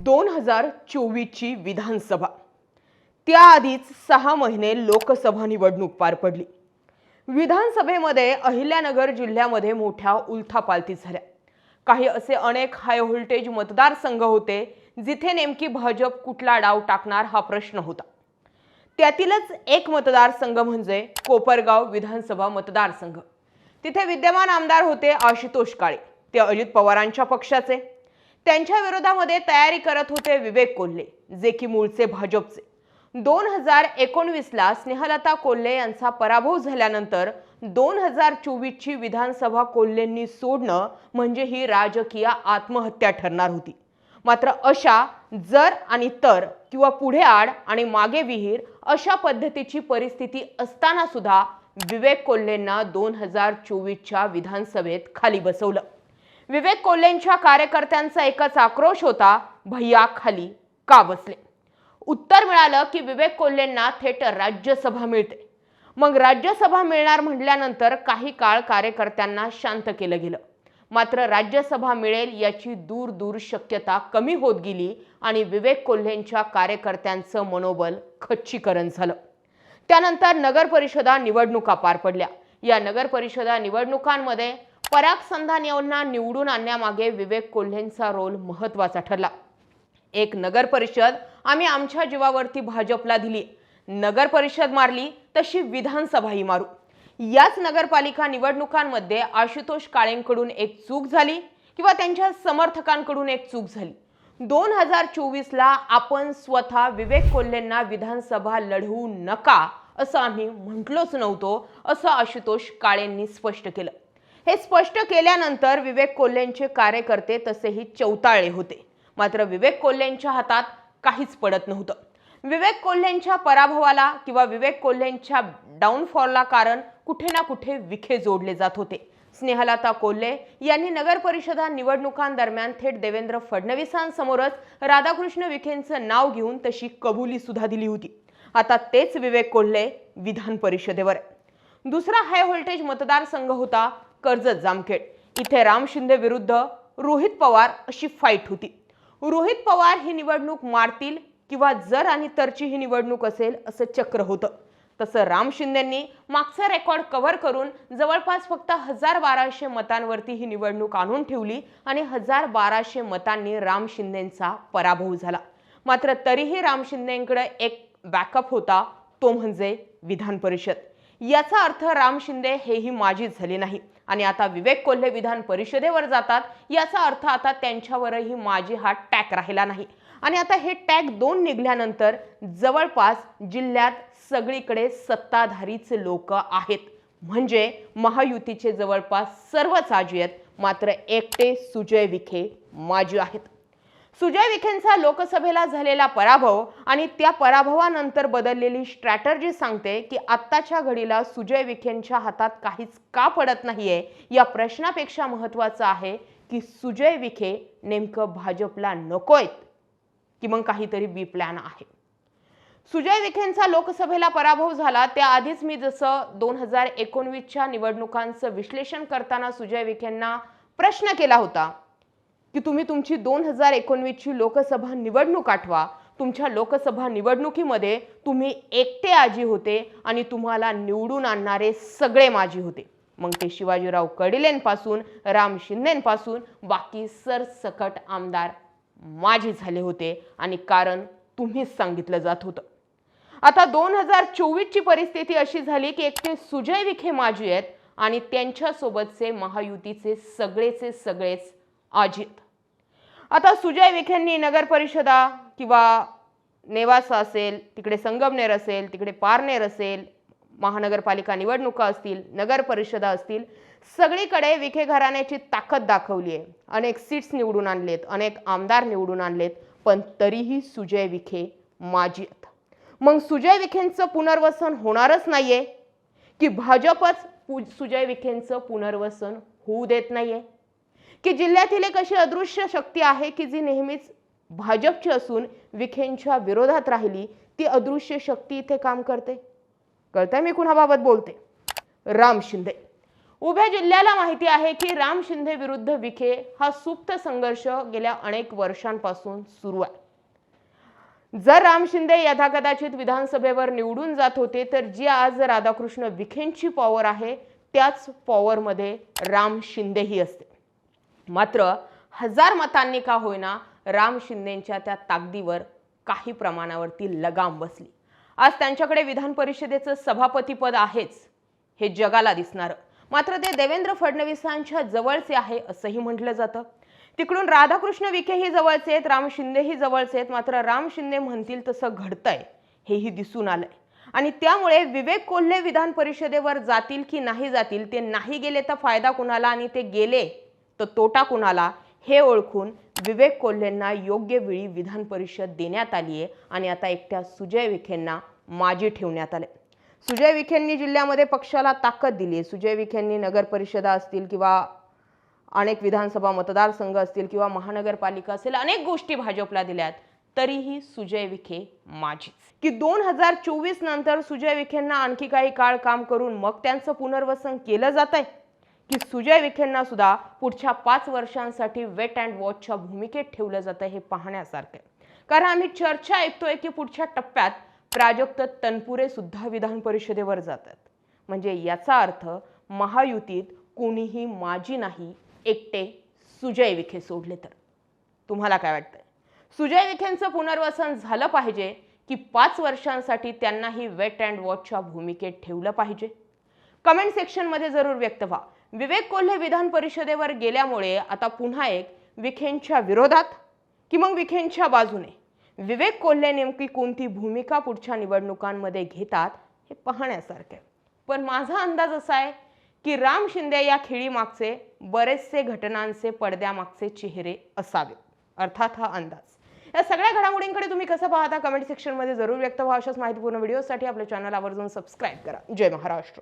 2024 ची विधानसभा, त्याआधीच 6 महिने लोकसभा निवडणूक पार पडली। विधानसभेमध्ये अहिल्यानगर जिल्ह्यामध्ये मोठ्या उलथापालथी झाल्या। काही असे अनेक हाय व्होल्टेज मतदारसंघ होते जिथे नेमकी भाजप कुठला डाव टाकणार हा प्रश्न होता। त्यातीलच एक मतदारसंघ म्हणजे कोपरगाव विधानसभा मतदारसंघ। तिथे विद्यमान आमदार होते आशुतोष काळे, ते अजित पवारांच्या पक्षाचे। त्यांच्या विरोधामध्ये तयारी करत होते विवेक कोल्हे, जे की मूळचे भाजपचे। 2019 ला स्नेहलता कोल्हे यांचा पराभव झाल्यानंतर 2024 ची विधानसभा कोल्हेंनी सोडणं म्हणजे ही राजकीय आत्महत्या ठरणार होती। मात्र अशा जर आणि तर किंवा पुढे आड आणि मागे विहीर अशा पद्धतीची परिस्थिती असताना सुद्धा विवेक कोल्हेंना 2024 च्या विधानसभेत खाली बसवलं। विवेक कोल्हेंच्या कार्यकर्त्यांचा एकच आक्रोश होता, भैया खाली का बसले? उत्तर मिळालं की विवेक कोल्हेंना थेट राज्यसभा मिळते। मग राज्यसभा मिळणार म्हटल्यानंतर काही काळ कार्यकर्त्यांना शांत केलं गेलं। मात्र राज्यसभा मिळेल याची दूर दूर शक्यता कमी होत गेली आणि विवेक कोल्हेंच्या कार्यकर्त्यांचं मनोबल खच्चीकरण झालं। त्यानंतर नगर परिषदा निवडणुका पार पडल्या। या नगर परिषदा निवडणुकांमध्ये पराग संधान निवडून आणण्यामागे विवेक कोल्हेंचा रोल महत्त्वाचा ठरला। एक नगर परिषद आम्ही आमच्या जीवावरती भाजपला दिली, नगर परिषद मारली तशी विधानसभाही मारू। याच नगरपालिका निवडणुकांमध्ये आशुतोष काळेंकडून एक चूक झाली किंवा त्यांच्या समर्थकांकडून एक चूक झाली। 2024 ला आपण स्वतः विवेक कोल्हेंना विधानसभा लढवू नका असं आम्ही म्हटलोच नव्हतो, असं आशुतोष काळेंनी स्पष्ट केलं। हे स्पष्ट केल्यानंतर विवेक कोल्हेंचे कार्यकर्ते तसेही चौताळले होते। मात्र विवेक कोल्हेंच्या हातात काहीच पडत नव्हतं। विवेक कोल्हेंच्या पराभवाला किंवा विवेक कोल्हेंच्या डाऊनफॉलला कारण कुठे ना कुठे विखे जोडले जात होते। स्नेहलता कोल्हे यांनी नगर परिषदा निवडणुकांदरम्यान थेट देवेंद्र फडणवीसांसमोरच राधाकृष्ण विखेंचं नाव घेऊन तशी कबुली सुद्धा दिली होती। आता तेच विवेक कोल्हे विधान परिषदेवर। दुसरा हाय व्होल्टेज मतदारसंघ होता कर्जत जामखेड। इथे राम शिंदे विरुद्ध रोहित पवार अशी फाईट होती। रोहित पवार ही निवडणूक मारतील किंवा जर आणि तरची ही निवडणूक असेल असं चक्र होतं। तसं राम शिंदेंनी मागचा रेकॉर्ड कव्हर करून जवळपास फक्त 1200 मतांवरती ही निवडणूक आणून ठेवली आणि 1200 मतांनी राम शिंदेंचा पराभव झाला। मात्र तरीही राम शिंदेंकडे एक बॅकअप होता, तो म्हणजे विधान परिषद। याचा अर्थ राम शिंदे हेही माजी झाले नाही आणि आता विवेक कोल्हे विधान परिषदेवर जातात, याचा अर्थ आता त्यांच्यावरही माजी हा टॅग राहिला नाही। आणि आता हे टॅग 2 निघाल्यानंतर जवळपास जिल्ह्यात सगळीकडे सत्ताधारीच लोक आहेत, म्हणजे महायुतीचे जवळपास सर्वच आजी आहेत, मात्र एकटे सुजय विखे माजी आहेत। सुजय विखेंचा लोकसभेला झालेला पराभव आणि त्या पराभवानंतर बदललेली स्ट्रॅटर्जी सांगते की आत्ताच्या घडीला सुजय विखेंच्या हातात काहीच का पडत नाहीये, या प्रश्नापेक्षा महत्त्वाचं आहे की सुजय विखे नेमकं भाजपला नकोयत की मग काहीतरी बी प्लॅन आहे। सुजय विखेंचा लोकसभेला पराभव झाला त्याआधीच मी जसं 2019 च्या निवडणुकांचं विश्लेषण करताना सुजय विखेंना प्रश्न केला होता की तुम्ही तुमची 2019 ची लोकसभा निवडणूक आठवा। तुमच्या लोकसभा निवडणुकीमध्ये तुम्ही एकटे आजी होते आणि तुम्हाला निवडून आणणारे सगळे माजी होते। मग ते शिवाजीराव कडिलेंपासून राम शिंदेंपासून बाकी सरसकट आमदार माजी झाले होते आणि कारण तुम्हीच सांगितलं जात होतं। आता 2024 ची परिस्थिती अशी झाली की एकटे सुजय विखे माजी आहेत आणि त्यांच्या सोबतचे महायुतीचे सगळेच आजी आहेत। आता सुजय विखेंनी नगर परिषदा किंवा नेवासा असेल, तिकडे संगमनेर असेल, तिकडे पारनेर असेल, महानगरपालिका निवडणुका असतील, नगर परिषदा असतील, सगळीकडे विखे घराण्याची ताकद दाखवली आहे। अनेक सीट्स निवडून आणलेत, अनेक आमदार निवडून आणलेत, पण तरीही सुजय विखे माजी आहेत। मग सुजय विखेंचं पुनर्वसन होणारच नाहीये की भाजपच सुजय विखेंचं पुनर्वसन होऊ देत नाहीये, की जिल्ह्यातील एक अशी अदृश्य शक्ती आहे की जी नेहमीच भाजपची असून विखेंच्या विरोधात राहिली, ती अदृश्य शक्ती इथे काम करते। कळतंय मी कुणाबाबत बोलते? राम शिंदे। उभ्या जिल्ह्याला माहिती आहे की राम शिंदे विरुद्ध विखे हा सुप्त संघर्ष गेल्या अनेक वर्षांपासून सुरू आहे। जर राम शिंदे यथाकदाचित विधानसभेवर निवडून जात होते तर जी आज राधाकृष्ण विखेंची पॉवर आहे त्याच पॉवरमध्ये राम शिंदेही असते। मात्र 1000 मतांनी का होईना राम शिंदेंच्या त्या ताकदीवर काही प्रमाणावरती लगाम बसली। आज त्यांच्याकडे विधान परिषदेचं सभापतीपद आहेच हे जगाला दिसणार, मात्र ते देवेंद्र फडणवीसांच्या जवळचे आहे असंही म्हटलं जातं। तिकडून राधाकृष्ण विखेही जवळचे आहेत, राम शिंदेही जवळचे आहेत, मात्र राम शिंदे म्हणतील तसं घडतंय हेही दिसून आलंय। आणि त्यामुळे विवेक कोल्हे विधान परिषदेवर जातील की नाही जातील, ते नाही गेले तर फायदा कुणाला आणि ते गेले तर तोटा कुणाला हे ओळखून विवेक कोल्हेंना योग्य वेळी विधान परिषद देण्यात आली आहे आणि आता एकट्या सुजय विखेंना माजी ठेवण्यात आले। सुजय विखेंनी जिल्ह्यामध्ये पक्षाला ताकद दिली आहे। सुजय विखेंनी नगर परिषदा असतील किंवा अनेक विधानसभा मतदारसंघ असतील किंवा महानगरपालिका असेल, अनेक गोष्टी भाजपला दिल्यात, तरीही सुजय विखे माजीच। की 2024 नंतर सुजय विखेंना आणखी काही काळ काम करून मग त्यांचं पुनर्वसन केलं जात आहे की सुजय विखेंना सुद्धा पुढच्या 5 वर्षांसाठी वेट अँड वॉचच्या भूमिकेत ठेवलं जातं हे पाहण्यासारखं आहे। कारण आम्ही चर्चा ऐकतोय की पुढच्या टप्प्यात प्राजक्त तनपुरे सुद्धा विधान परिषदेवर जातात। म्हणजे याचा अर्थ महायुतीत कोणीही माजी नाही, एकटे सुजय विखे सोडले तर। तुम्हाला काय वाटतंय? सुजय विखेंचं पुनर्वसन झालं पाहिजे की 5 वर्षांसाठी त्यांनाही वेट अँड वॉचच्या भूमिकेत ठेवलं पाहिजे? कमेंट सेक्शनमध्ये जरूर व्यक्त व्हा। विवेक कोल्हे विधान परिषदेवर गेल्यामुळे आता पुन्हा एक विखेंच्या विरोधात की मग विखेंच्या बाजूने विवेक कोल्हे नेमकी कोणती भूमिका पुढच्या निवडणुकांमध्ये घेतात हे पाहण्यासारखे। पण माझा अंदाज असा आहे की राम शिंदे या खेळीमागचे बरेचसे घटनांचे पडद्यामागचे चेहरे असावेत, अर्थात हा अंदाज। या सगळ्या घडामोडींकडे तुम्ही कसं पाहता कमेंट सेक्शनमध्ये जरूर व्यक्त व्हा। अशाच माहितीपूर्ण व्हिडिओसाठी आपल्या चॅनल आवर्जून सबस्क्राईब करा। जय महाराष्ट्र।